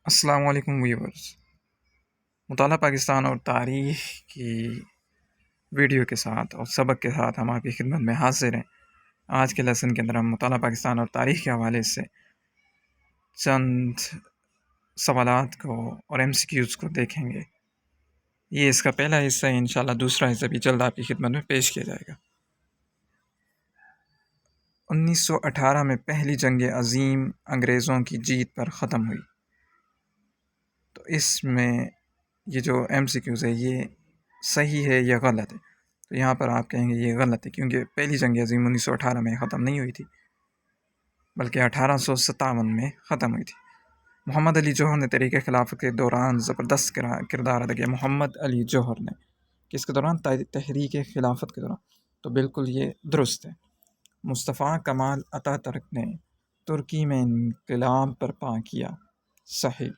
السلام علیکم ویورز۔ مطالعہ پاکستان اور تاریخ کی ویڈیو کے ساتھ اور سبق کے ساتھ ہم آپ کی خدمت میں حاضر ہیں۔ آج کے لیسن کے اندر ہم مطالعہ پاکستان اور تاریخ کے حوالے سے چند سوالات کو اور MCQs کو دیکھیں گے۔ یہ اس کا پہلا حصہ ہے، انشاءاللہ دوسرا حصہ بھی جلد آپ کی خدمت میں پیش کیا جائے گا۔ 1918 میں پہلی جنگ عظیم انگریزوں کی جیت پر ختم ہوئی۔ تو اس میں یہ جو MCQs ہے یہ صحیح ہے یا غلط ہے؟ تو یہاں پر آپ کہیں گے یہ غلط ہے، کیونکہ پہلی جنگ عظیم 1918 میں ختم نہیں ہوئی تھی، بلکہ 1857 میں ختم ہوئی تھی۔ محمد علی جوہر نے تحریک خلافت کے دوران زبردست کردار ادا کیا۔ محمد علی جوہر نے کس کے دوران؟ تحریک خلافت کے دوران۔ تو بالکل یہ درست ہے۔ مصطفیٰ کمال اتا ترک نے ترکی میں انقلاب برپا کیا۔ صحیح،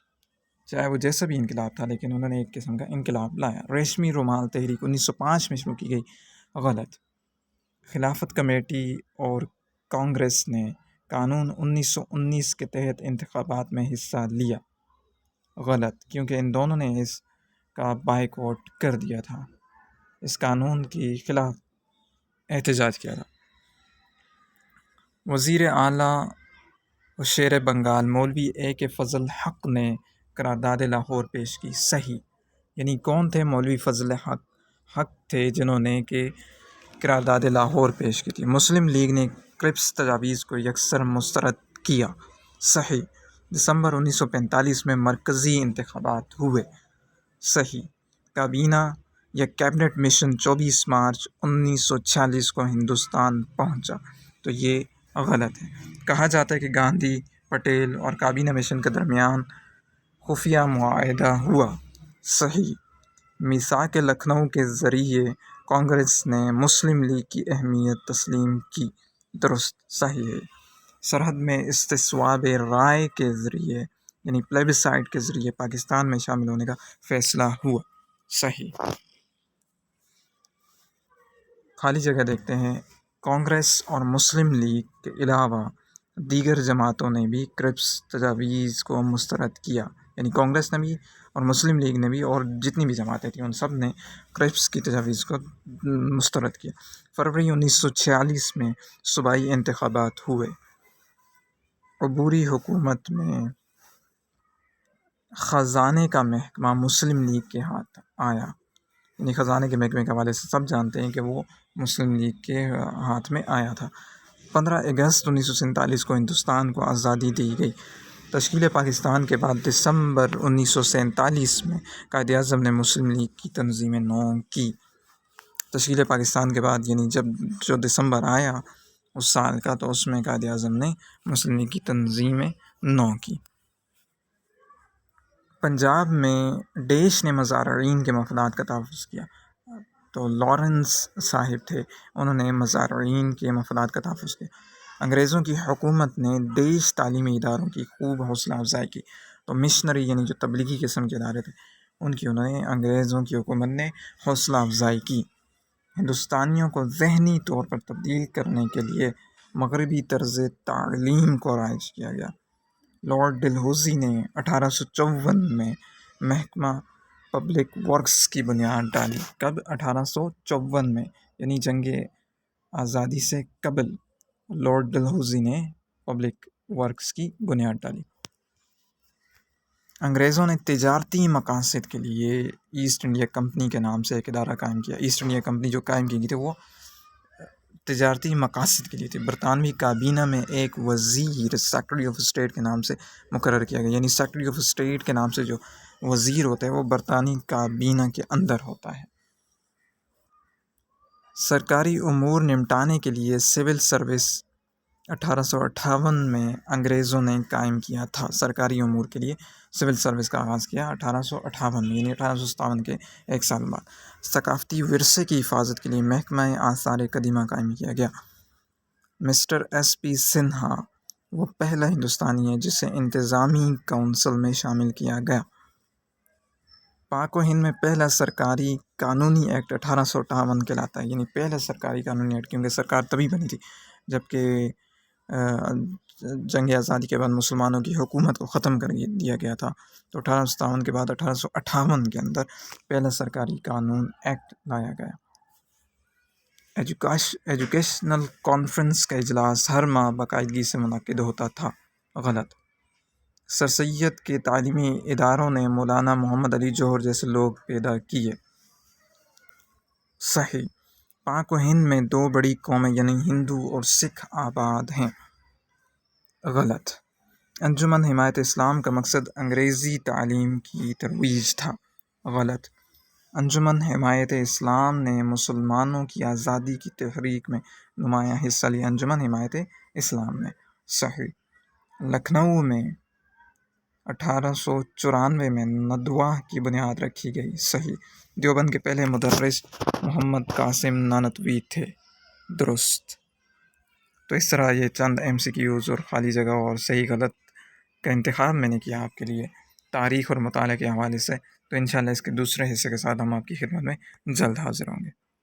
چاہے وہ جیسا بھی انقلاب تھا لیکن انہوں نے ایک قسم کا انقلاب لایا۔ ریشمی رومال تحریک 1905 میں شروع کی گئی۔ غلط۔ خلافت کمیٹی اور کانگریس نے قانون 1919 کے تحت انتخابات میں حصہ لیا۔ غلط، کیونکہ ان دونوں نے اس کا بائیکاٹ کر دیا تھا، اس قانون کے خلاف احتجاج کیا تھا۔ وزیر اعلیٰ و شیر بنگال مولوی A.K. فضل حق نے قرارداد لاہور پیش کی۔ صحیح، یعنی کون تھے؟ مولوی فضل حق تھے جنہوں نے کہ قرارداد لاہور پیش کی تھی۔ مسلم لیگ نے کرپس تجاویز کو یکسر مسترد کیا۔ صحیح۔ دسمبر 1945 میں مرکزی انتخابات ہوئے۔ صحیح۔ کابینہ یا کیبنٹ مشن 24 مارچ 1946 کو ہندوستان پہنچا۔ تو یہ غلط ہے۔ کہا جاتا ہے کہ گاندھی، پٹیل اور کابینہ مشن کے درمیان خفیہ معاہدہ ہوا۔ صحیح۔ میثاق لکھنؤ کے ذریعے کانگریس نے مسلم لیگ کی اہمیت تسلیم کی۔ درست، صحیح ہے۔ سرحد میں استصواب رائے کے ذریعے یعنی پلیبسائٹ کے ذریعے پاکستان میں شامل ہونے کا فیصلہ ہوا۔ صحیح۔ خالی جگہ دیکھتے ہیں۔ کانگریس اور مسلم لیگ کے علاوہ دیگر جماعتوں نے بھی کرپس تجاویز کو مسترد کیا، یعنی کانگریس نے بھی اور مسلم لیگ نے بھی اور جتنی بھی جماعتیں تھیں ان سب نے کرپس کی تجاویز کو مسترد کیا۔ فروری 1946 میں صوبائی انتخابات ہوئے۔ عبوری حکومت میں خزانے کا محکمہ مسلم لیگ کے ہاتھ آیا، یعنی خزانے کے محکمے کے حوالے سے سب جانتے ہیں کہ وہ مسلم لیگ کے ہاتھ میں آیا تھا۔ 15 اگست 1947 کو ہندوستان کو آزادی دی گئی۔ تشکیل پاکستان کے بعد دسمبر 1947 میں قائد اعظم نے مسلم لیگ کی تنظیم نو کی۔ تشکیل پاکستان کے بعد یعنی جو دسمبر آیا اس سال کا، تو اس میں قائد اعظم نے مسلم لیگ کی تنظیم نو کی۔ پنجاب میں ڈیش نے مزارعین کے مفادات کا تحفظ کیا۔ تو لارنس صاحب تھے، انہوں نے مزارعین کے مفادات کا تحفظ کیا۔ انگریزوں کی حکومت نے دیش تعلیمی اداروں کی خوب حوصلہ افزائی کی۔ تو مشنری یعنی جو تبلیغی قسم کے ادارے تھے ان کی انہوں نے انگریزوں کی حکومت نے حوصلہ افزائی کی۔ ہندوستانیوں کو ذہنی طور پر تبدیل کرنے کے لیے مغربی طرز تعلیم کو رائج کیا گیا۔ لارڈ ڈلہوزی نے 1854 میں محکمہ پبلک ورکس کی بنیاد ڈالی۔ کب؟ 1854 میں، یعنی جنگ آزادی سے قبل لارڈ ڈلہوزی نے پبلک ورکس کی بنیاد ڈالی۔ انگریزوں نے تجارتی مقاصد کے لیے ایسٹ انڈیا کمپنی کے نام سے ایک ادارہ قائم کیا۔ ایسٹ انڈیا کمپنی جو قائم کی گئی تھی وہ تجارتی مقاصد کے لیے تھی۔ برطانوی کابینہ میں ایک وزیر سیکرٹری آف اسٹیٹ کے نام سے مقرر کیا گیا، یعنی سیکرٹری آف اسٹیٹ کے نام سے جو وزیر ہوتا ہے وہ برطانوی کابینہ کے اندر ہوتا ہے۔ سرکاری امور نمٹانے کے لیے سول سروس 1858 میں انگریزوں نے قائم کیا تھا۔ سرکاری امور کے لیے سول سروس کا آغاز کیا 1858 میں، یعنی 1857 کے ایک سال بعد۔ ثقافتی ورثے کی حفاظت کے لیے محکمہ آثار قدیمہ قائم کیا گیا۔ مسٹر SP سنہا وہ پہلا ہندوستانی ہے جسے انتظامی کونسل میں شامل کیا گیا۔ پاک و ہند میں پہلا سرکاری قانونی ایکٹ 1858 کہلاتا ہے، یعنی پہلا سرکاری قانونی ایکٹ، کیونکہ سرکار تبھی بنی تھی جبکہ جنگ آزادی کے بعد مسلمانوں کی حکومت کو ختم کر دیا گیا تھا، تو 1857 کے بعد 1858 کے اندر پہلا سرکاری قانون ایکٹ لایا گیا۔ ایجوکیشنل کانفرنس کا اجلاس ہر ماہ باقاعدگی سے منعقد ہوتا تھا، غلط۔ سر سید کے تعلیمی اداروں نے مولانا محمد علی جوہر جیسے لوگ پیدا کیے، صحیح۔ پاک و ہند میں دو بڑی قومیں یعنی ہندو اور سکھ آباد ہیں، غلط۔ انجمن حمایت اسلام کا مقصد انگریزی تعلیم کی ترویج تھا، غلط۔ انجمن حمایت اسلام نے مسلمانوں کی آزادی کی تحریک میں نمایاں حصہ لیا، انجمن حمایت اسلام نے، صحیح۔ لکھنؤ میں 1894 میں ندوہ کی بنیاد رکھی گئی، صحیح۔ دیوبند کے پہلے مدرس محمد قاسم نانوتوی تھے، درست۔ تو اس طرح یہ چند MCQs اور خالی جگہ اور صحیح غلط کا انتخاب میں نے کیا آپ کے لیے تاریخ اور مطالعہ کے حوالے سے۔ تو انشاءاللہ اس کے دوسرے حصے کے ساتھ ہم آپ کی خدمت میں جلد حاضر ہوں گے۔